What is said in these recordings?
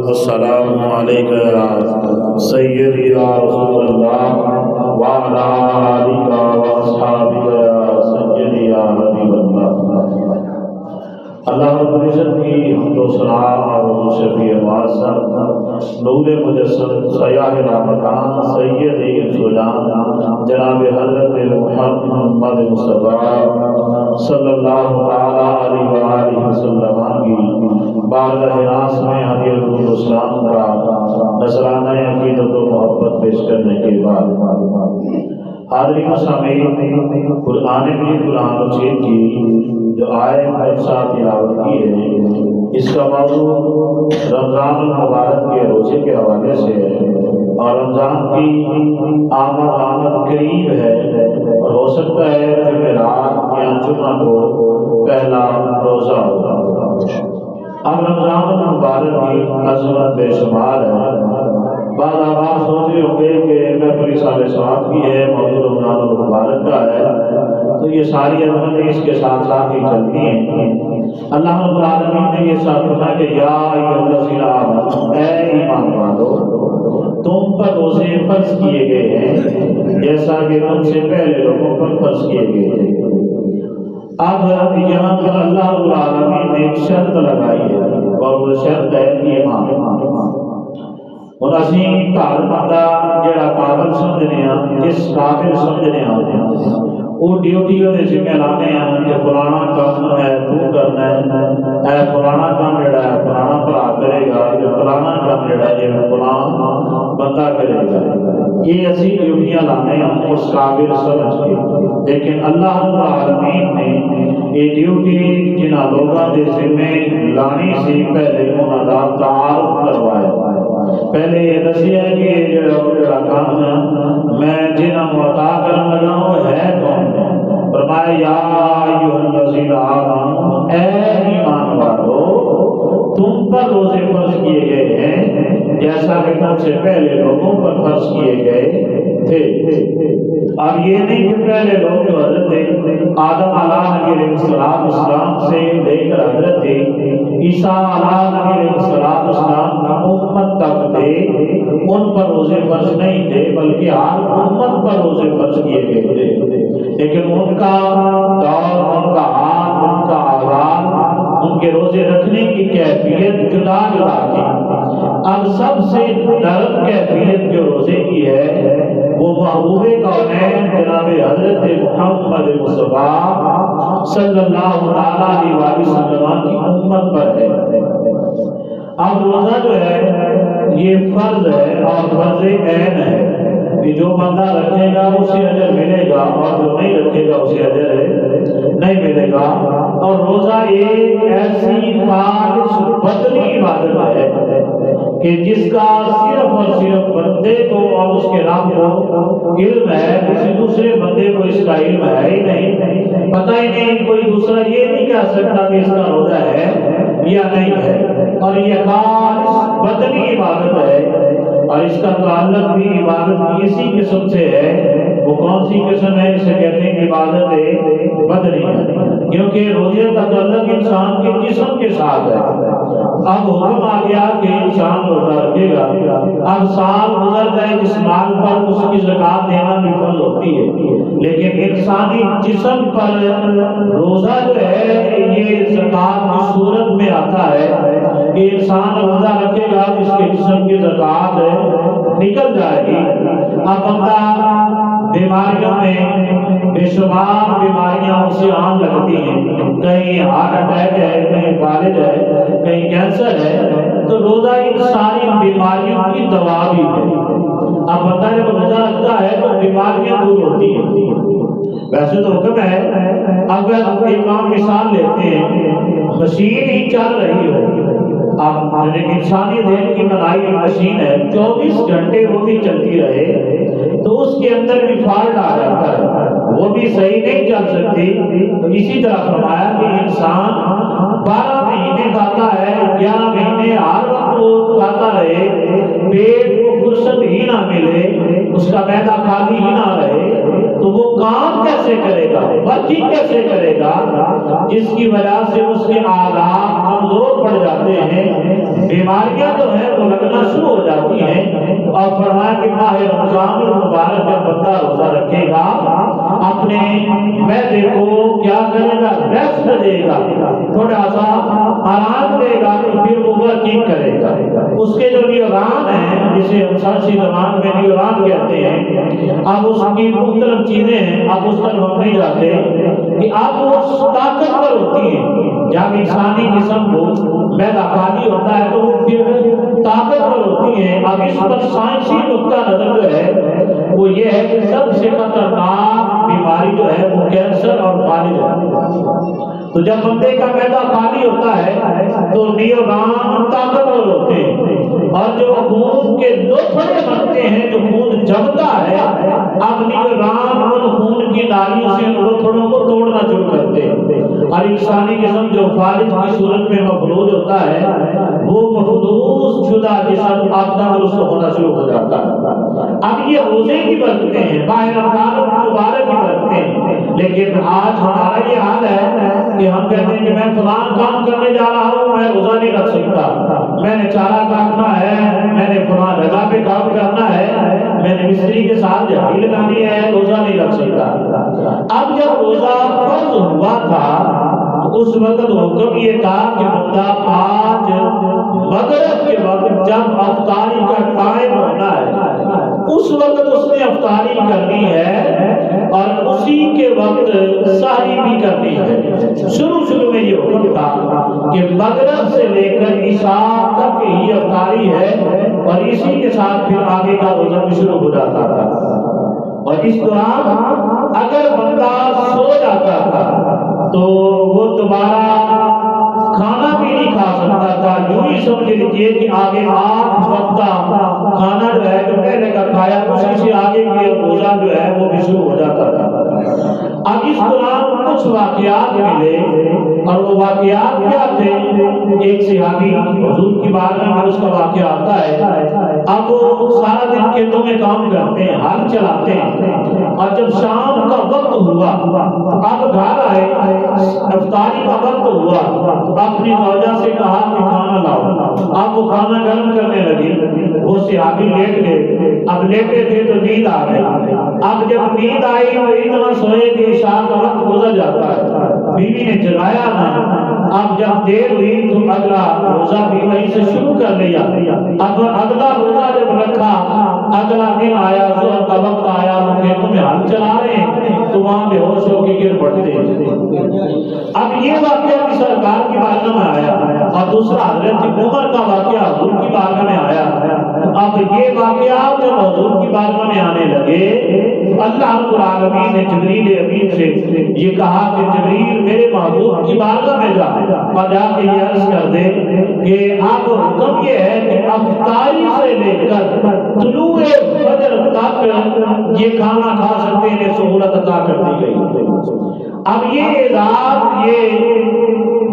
السلام علیک یا سیدی یا رسول اللہ وعلی آلک و اصحابک یا سیدی یا حبیب اللہ۔ اللہ رب العزت کی حمد و ثنا اور شفیع معظم نور مجسم سیاہ رحمتان سید الفجان جناب حضرت محمد مصطفیٰ صلی اللہ علیہ وآلہ وسلم کی بارگاہ ناز میں حضرت الاسلام کا نذرانہ عقیدت و محبت پیش کرنے کے بعد حاضرین سامعین، قرآن مجید قرآن مجید کی جو آیت ساتھ تلاوت کی ہے، اس کا موضوع رمضان المبارک کے روزے کے حوالے سے ہے اور رمضان کی آمد قریب ہے اور ہو سکتا ہے کہ جمعرات یا جمعہ کو پہلا روزہ ہوگا۔ اب رمضان المبارک کی عظمت بے شمار ہے۔ بعض آباد سوچ رہے ہوں گے کہ میں پوری سال سواب کی ہے، موضوع رمضان المبارک کا ہے، تو یہ ساری عظمتیں اس کے ساتھ ساتھ ہی چلتی ہیں۔ اللہ رب العالمین نے یہ ساتھ کہا کہ یا ایھا الذین آمنوا، اے ایمان والو، تم پر روزے فرض کیے گئے ہیں جیسا کہ تم سے پہلے لوگوں پر فرض کیے گئے تھے۔ اب یہاں پر اللہ رب العالمین نے ایک شرط لگائی ہے اور وہ شرط ہے ایمان۔ اور اسی گھر بندہ جڑا قابل سمجھنے ہیں، جس قابل سمجھنے ہیں، وہ ڈیوٹی دے ذمہ لانے ہیں کہ فلانا کام ہے تو کرنا ہے، اے فلانا کام جڑا ہے فلانا بھرا کرے گا، یا فلانا کام جڑا ہے فلانا بندہ کرے گا۔ یہ اسی ڈیوٹیاں لانے ہیں اس قابل سمجھ کے، لیکن اللہ رب العالمین نے یہ ڈیوٹی جنہاں لوگوں کے ذمہ لانی سی پہلے انہاں دا تعارف کروایا۔ پہلے یہ دسیا کہ یہ جڑا کام میں جنہاں عطا کرن لگا وہ ہے کون؟ فرمایا یا ایھا الذین آمنوا، اے ایمان والو، تم پر روزے فرض کیے گئے ہیں جیسا کہ تم سے پہلے لوگوں پر فرض کیے گئے تھے۔ اب یہ نہیں کہ پہلے لوگ جو حضرت آدم علیہ السلام سے لے کر حضرت عیسیٰ علیہ السلام امت تک تھے، ان پر روزے فرض نہیں تھے، بلکہ ہر امت پر روزے فرض کیے گئے تھے، لیکن ان کا دور، ان کا حال، ان کا آغاز، ان کے روزے رکھنے کی کیفیت جدا جدا تھی۔ اب سب سے نرم کیفیت جو روزے کی ہے وہ محبوب کونین جناب حضرت محمد مصطفیٰ صلی اللہ علیہ وسلم کی امت پر ہے۔ اب روزہ جو ہے یہ فرض ہے اور فرض عین ہے کہ جو بندہ رکھے گا اسے اجر ملے گا اور جو نہیں رکھے گا اسے اجر نہیں ملے گا۔ اور روزہ ایک ایسی خالص بدنی عبادت ہے کہ جس کا صرف اور صرف بندے کو اور اس کے رب کو علم ہے، کسی دوسرے بندے کو اس کا علم ہے ہی نہیں، پتہ ہی نہیں، کوئی دوسرا یہ نہیں کہہ سکتا کہ اس کا روزہ ہے یا نہیں ہے۔ اور یہ خالص بدنی عبادت ہے اور اس کا تعلق بھی عبادت اسی قسم سے ہے۔ وہ کون سی قسم ہے؟ اسے کہتے ہیں عبادت بدنی، کیونکہ روزے کا تعلق انسان کے جسم کے ساتھ ہے۔ اب حکم آ گیا کہ انسان روزہ رکھے گا، اب سال گزر جائے جس مال پر اس کی زکوٰۃ دینا بھی فرض ہوتی ہے، لیکن انسانی جسم پر روزہ جو ہے یہ زکوٰۃ کی صورت میں آتا ہے کہ انسان روزہ رکھے گا جس کے جسم کی زکوٰۃ نکل جائے گی۔ اب بندہ بیماریوں میں بے شمار بیماریاں اسے عام لگتی ہیں، کہیں ہارٹ اٹیک ہے، کہیں فالج ہے، کہیں کینسر ہے، تو روزہ ان ساری بیماریوں کی دوا بھی ہے۔ اب بندہ جب روزہ رکھتا ہے تو بیماریاں دور ہوتی ہیں۔ ویسے تو حکم ہے، اگر ایک عام مثال لیتے ہیں، مشین ہی چل رہی ہو، اب انسانی ذہن کی بنائی مشین ہے، 24 گھنٹے وہ بھی چلتی رہے تو اس کے اندر بھی فالٹ آ جاتا ہے، وہ بھی صحیح نہیں چل سکتی۔ تو اسی طرح فرمایا کہ انسان 12 مہینے کھاتا ہے، 11 مہینے ہر وقت وہ کھاتا رہے، پیٹ کو فرصت ہی نہ ملے، اس کا معدہ خالی ہی نہ رہے، تو وہ کام کیسے کرے گا، ورزش کیسے کرے گا، جس کی وجہ سے اس کے اعضاء کمزور پڑ جاتے ہیں، بیماریاں جو ہیں وہ لگنا شروع ہو جاتی ہیں، اور فرمایا کہ ماہ رمضان المبارک جب بندہ روزہ رکھے گا اپنے معدے کو کیا کرے گا، ریسٹ دے گا، تھوڑا سا آرام دے گا، تو پھر وہ ورکنگ کرے گا۔ اس کے جو نیوران ہیں جسے ہم سائنسی زبان میں نیوران کہتے ہیں، اب اس کی مختلف چیزیں ہیں، اب اس تک ہم نہیں جاتے کہ اب وہ طاقتور ہوتی ہیں۔ جب انسانی جسم کو معدہ خالی ہوتا ہے تو وہ پھر طاقتور ہوتی ہیں۔ اب اس پر سائنسی نقطہ نظر جو ہے وہ یہ ہے کہ سب سے خطرناک بیماری جو ہے وہ کینسر اور فالج ہے۔ تو جب بندے کا معدہ خالی ہوتا ہے تو نیوران طاقتور ہوتے ہیں، اور جو خون کے لوتھڑے بنتے ہیں، جو خون جمتا ہے، اب نیوران ان خون کی نالیوں سے ان لوتھڑوں کو توڑنا شروع کرتے ہیں، اور انسانی جسم جو فالج کی صورت میں مفلوج ہوتا ہے وہ مفلوج شدہ جسم اب تندرست ہونا شروع ہو جاتا ہے۔ اب یہ روزے کی برکتیں ہیں، ماہ رمضان المبارک کی برکتیں ہیں، لیکن آج ہمارا یہ حال ہے کہ ہم کہتے ہیں کہ میں فلان کام کرنے جا رہا ہوں، میں روزہ نہیں رکھ سکتا، میں نے چارہ کاٹنا ہے، میں نے فلان جگہ پہ کام کرنا ہے، میں نے مستری کے ساتھ دہاڑی لگانی ہے، روزہ نہیں رکھ سکتا۔ اب جب روزہ فرض ہوا تھا تو اس وقت حکم یہ تھا کہ بندہ آج مغرب کے وقت جب افطاری کا ٹائم ہونا ہے اس وقت اس نے افطاری کرنی ہے، اور اسی کے وقت سحری بھی کرنی ہے۔ شروع میں یہ حکم تھا کہ مغرب سے لے کر عشاء تک ہی افطاری ہے، اور اسی کے ساتھ پھر آگے کا روزہ بھی شروع ہو جاتا تھا۔ اور اس دوران اگر بندہ سو جاتا تھا تو وہ دوبارہ کھانا بھی نہیں کھا سکتا تھا، یوں ہی سمجھ لیجیے کہ آگے 8 وقت کھانا جو ہے جو پہلے کا کھایا اسی سے آگے کے روزہ جو ہے وہ بھی شروع ہو جاتا تھا۔ اب اس دوران کچھ واقعات ملے، اور وہ واقعات کیا تھے؟ ایک صحابی حضور کی بارگاہ میں اس کا واقعہ آتا ہے، اب وہ سارا دن کھیتوں میں کام کرتے ہیں، ہل چلاتے ہیں، اور جب شام کا وقت ہوا اب گھر آئے، افطاری کا وقت ہوا تو اپنی زوجہ سے کہا کہ کھانا لاؤ۔ اب وہ کھانا گرم کرنے لگی، وہ صحابی لیٹ گئے، اب لیٹے تھے تو نیند آ گئی، اب جب نیند آئی تو اتنا سوئے کہ عشاء کا وقت گزر جاتا ہے، بیوی نے جگایا نہ۔ اب جب دیر ہوئی تو اگلا روزہ بھی وہیں سے شروع کر لیا۔ اب اگلا روزہ جب رکھا، اگلا دن آیا، ظہر کا وقت آیا، وہ کھیتوں میں ہل چلا رہے ہیں تو وہاں بے ہوش ہو کے گر پڑتے ہیں۔ اب یہ واقعہ بھی سرکار کی بارگاہ میں آیا، اور دوسرا حضرت عمر کا واقعہ حضور کی بارگاہ میں آیا۔ اب یہ واقعات جب حضور کی بارگاہ میں آنے لگے، اللہ رب العالمین نے جبریل امین سے یہ کہا کہ جبریل میرے محبوب کی بارگاہ میں جا، اور جا کے یہ عرض کر دے کہ اب حکم یہ ہے کہ افطاری سے لے کر طلوع فجر تک یہ کھانا کھا سکتے ہیں، سہولت عطا کر دی گئی۔ اب یہ اعزاز، یہ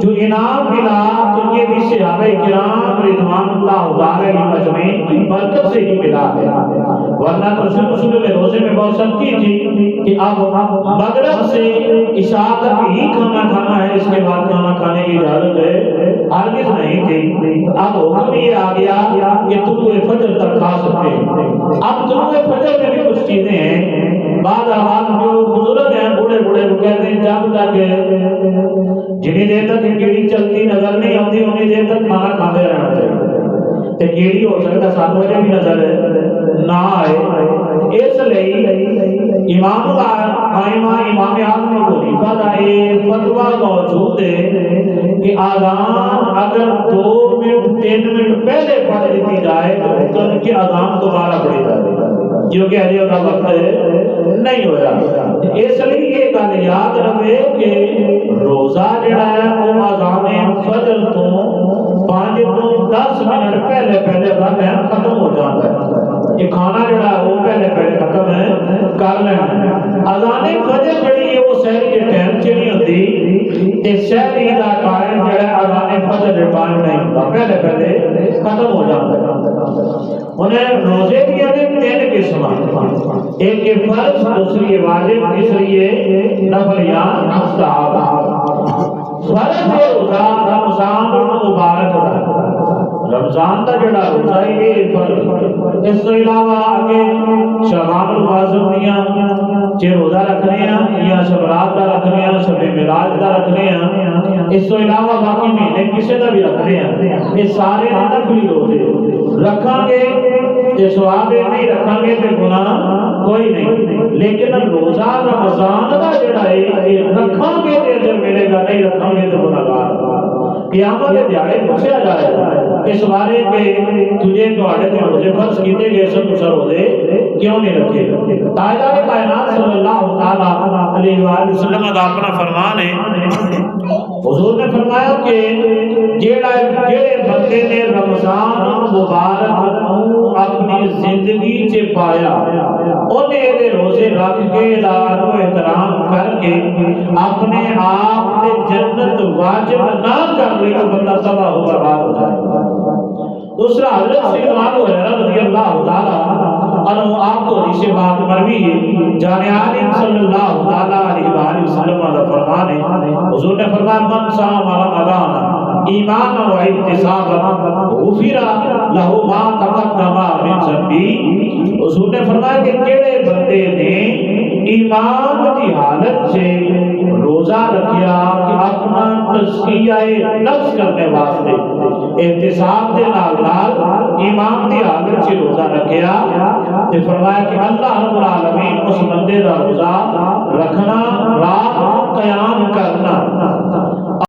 جو انعام ملا تو یہ بھی صحابہ کرام رضوان اللہ علیہم اجمعین کی برکت سے ہی ملا ہے، ورنہ تو شروع میں روزے میں بہت سختی تھی کہ اب مغرب سے عشاء تک ہی کھانا کھانا ہے، اس کے بعد کھانا کھانے کی اجازت ہے، ہرگز نہیں تھی۔ اب حکم یہ آ گیا کہ طلوع فجر تک کھا سکتے ہیں۔ اب طلوع فجر میں بھی کچھ چیزیں ہیں، بعض آواز جو بزرگ ہیں بوڑھے وہ کہتے ہیں جب تک جتنی دیر تک کیڑی چلتی نظر نہیں آتی اتنی دیر تک کھانا کھاتے رہنا چاہیے، تو کیڑی ہو سکتا 7 بجے بھی نظر نہ آئے۔ اس لیے امام الائمہ امام اعظم ابو حنیفہ کا ایک فتویٰ موجود ہے کہ اذان اگر 2 منٹ 3 منٹ پہلے پڑھ دی جائے تو حکم کی اذان دوبارہ پڑھی جائے، کیونکہ ابھی کا وقت نہیں ہویا۔ اس لیے یہ گل یاد رکھے کہ روزہ جڑا ہے وہ اذان فجر تو 5 تو 10 منٹ پہلے ختم ہو جاتا ہے، یہ کھانا جڑا ہے وہ پہلے ختم ہے کر لینا۔ اذان فجر جڑی ہے وہ سحری کے ٹائم چ نہیں ہوتی، تے سحری دا ٹائم جڑا ہے اذان فجر دے ٹائم نہیں ہوتا، پہلے ختم ہو جاتا ہے۔ انہیں روزے کی 3 قسم، ایک کے فرض، دوسری واجب، تیسری نفل یا مستحب۔ فرض روزہ رمضان مبارک دا رمضان دا جڑا روزہ ہے یہ فرض اس تو علاوہ آگے شعبان المعظم دیاں چے روزہ رکھنے ہیں یا شب رات دا رکھنے ہیں شب معراج دا رکھنے ہیں اس تو علاوہ باقی مہینے کسی دا بھی رکھنے ہیں یہ سارے نفلی روزے رکھاں گے یہ ثواب نہیں رکھاں گے تے گناہ کوئی نہیں لیکن روزہ رمضان دا جڑا ہے یہ رکھاں گے تے اجر ملے گا نہیں رکھاں گے تے گناہگار قیامت کے دیہڑے پوچھا جائے گا اس بارے کہ تجھے تواڈے تے روزے فرض کیتے گئے سن تو روزے کیوں نہیں رکھے تاجدار کائنات صلی اللہ تعالی علیہ وآلہ وسلم دا اپنا فرمان ہے حضور نے فرمایا کہ جڑے بندے نے رمضان مبارک اپنی زندگی چ پایا انہیں دے روزے رکھ کے ادب و احترام کر کے اپنے آپ تے جنت واجب نہ کر لی بندہ تباہ و برباد ہو جائے دوسرا حضرت سیدنا ابو ہریرہ رضی اللہ تعالی عنہ آپ کو حدیث پاک مروی ہے جان عالم صلی اللہ تعالی علیہ وآلہ وسلم کا فرمان ہے حضور نے فرمایا من صام رمضان ایمانا و احتسابا غفر لہ ما تقدم من ذنبہ حضور نے فرمایا کہ کیڑے بندے نے ایمان کی حالت سے روزہ رکھیا کہ اپنا تزکیہ نفس کرنے واسطے احتساب دے نال ایمان دی حالت سے روزہ رکھیا تے فرمایا کہ اللہ رب العالمین اس بندے دا روزہ رکھنا رات قیام کرنا